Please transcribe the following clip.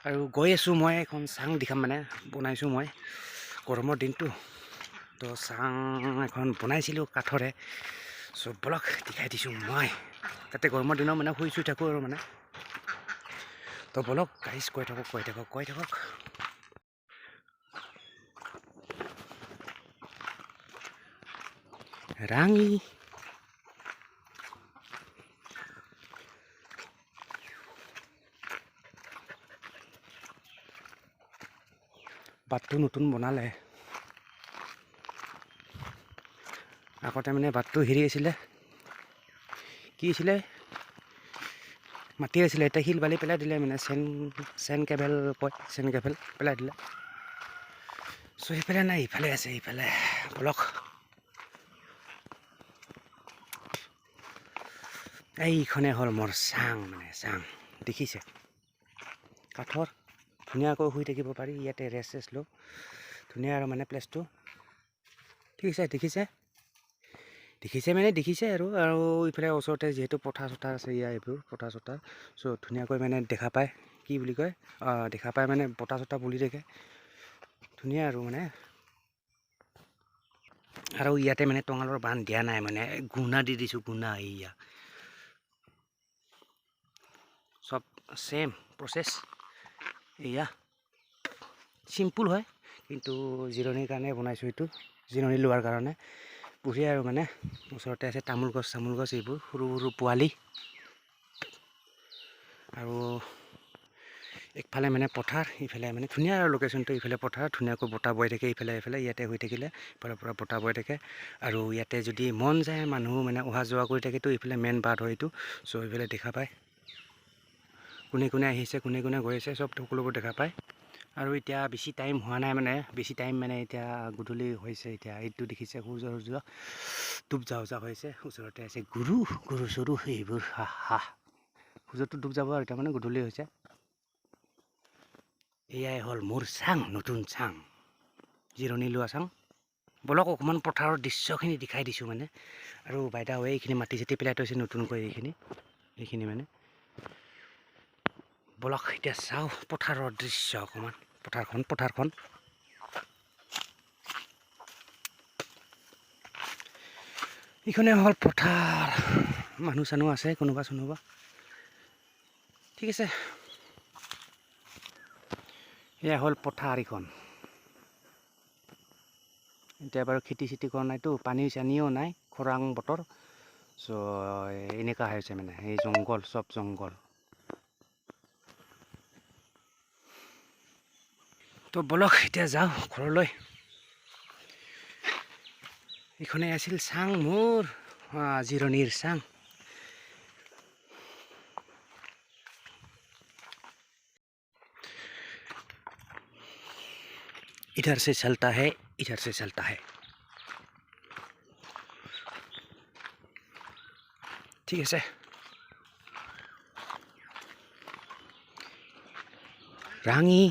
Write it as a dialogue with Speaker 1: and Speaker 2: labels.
Speaker 1: আৰু গৈ আছোঁ মই এখন চাং দেখাম মানে বনাইছোঁ মই গৰমৰ দিনটো তো চাং এখন বনাইছিলোঁ কাঠৰে চ' বলক দেখাই দিছোঁ মই তাতে গৰমৰ দিনত মানে শুই থাকোঁ আৰু মানে তো বলক গাইজ কৈ থাকক ৰাঙি বাটটো নতুন বনালে আগতে মানে বাটটো হেৰি আছিলে কি আছিলে মাটি আছিলে এতিয়া শিল বালি পেলাই দিলে মানে চেন কেবেল কয় চেন কেবেল পেলাই দিলে চ' সেইফালে নাই ইফালে আছে ইফালে বলক এইখনে হ'ল মোৰ চাং মানে চাং দেখিছে কাঠৰ ধুনীয়াকৈ শুই থাকিব পাৰি ইয়াতে ৰেষ্ট লওঁ ধুনীয়া আৰু মানে প্লেচটো দেখিছে মানে দেখিছে আৰু ইফালে ওচৰতে যিহেতু পথাৰ চথাৰ আছে ইয়াৰ এইবোৰ পথাৰ চথাৰ চ' ধুনীয়াকৈ মানে দেখা পায় কি বুলি কয় দেখা পায় মানে বতাহ চতাহ বলি থাকে ধুনীয়া আৰু মানে আৰু ইয়াতে মানে টঙালৰ বান্ধ দিয়া নাই মানে গুণা দি দিছোঁ গুণা এয়া সব সেম প্ৰচেছ এয়া চিম্পুল হয় কিন্তু জিৰণিৰ কাৰণে বনাইছোঁ এইটো জিৰণি লোৱাৰ কাৰণে বঢ়িয়া আৰু মানে ওচৰতে আছে তামোল গছ এইবোৰ সৰু সৰু পোৱালি আৰু একফালে মানে পথাৰ ইফালে মানে ধুনীয়া আৰু লোকেশ্যনটো ইফালে পথাৰ ধুনীয়াকৈ বতাহ বৈ থাকে ইফালে ইয়াতে হৈ থাকিলে ইফালৰ পৰা বতাহ বৈ থাকে আৰু ইয়াতে যদি মন যায় মানুহ মানে অহা যোৱা কৰি থাকেতো ইফালে মেইন বাট হয় এইটো চ' ইফালে দেখা পায় কোনে আহিছে কোনে গৈ আছে চব সকলোবোৰ দেখা পায় আৰু এতিয়া বেছি টাইম হোৱা নাই মানে এতিয়া গধূলি হৈছে এতিয়া এইটো দেখিছে সূৰ্য ডুব যাওঁ হৈছে ওচৰতে আছে গৰু চৰু সেইবোৰ সূৰ্যটো ডুব যাব আৰু এতিয়া মানে গধূলি হৈছে এয়াই হ'ল মোৰ চাং নতুন চাং জিৰণি লোৱা চাং বলক অকণমান পথাৰৰ দৃশ্যখিনি দেখাই দিছোঁ মানে আৰু বাইদা হৈ এইখিনি মাটি চাটি পেলাই থৈছে নতুনকৈ এইখিনি মানে বলক এতিয়া চাওঁ পথাৰৰ দৃশ্য অকণমান পথাৰখন এইখনে হ'ল পথাৰ মানুহ চানুহ আছে কোনোবা ঠিক আছে এয়া হ'ল পথাৰ এইখন এতিয়া বাৰু খেতি চেতি কৰা নাইতো পানী চানিও নাই খৰাং বতৰ চ' এনেকুৱা হৈছে মানে এই চব জংঘল তো বলক এতিয়া যাওঁ ঘৰলৈ এইখনে আছিল চাং মোৰ জিৰণিৰ চাং इधर से चलता है ঠিক আছে ৰাঙি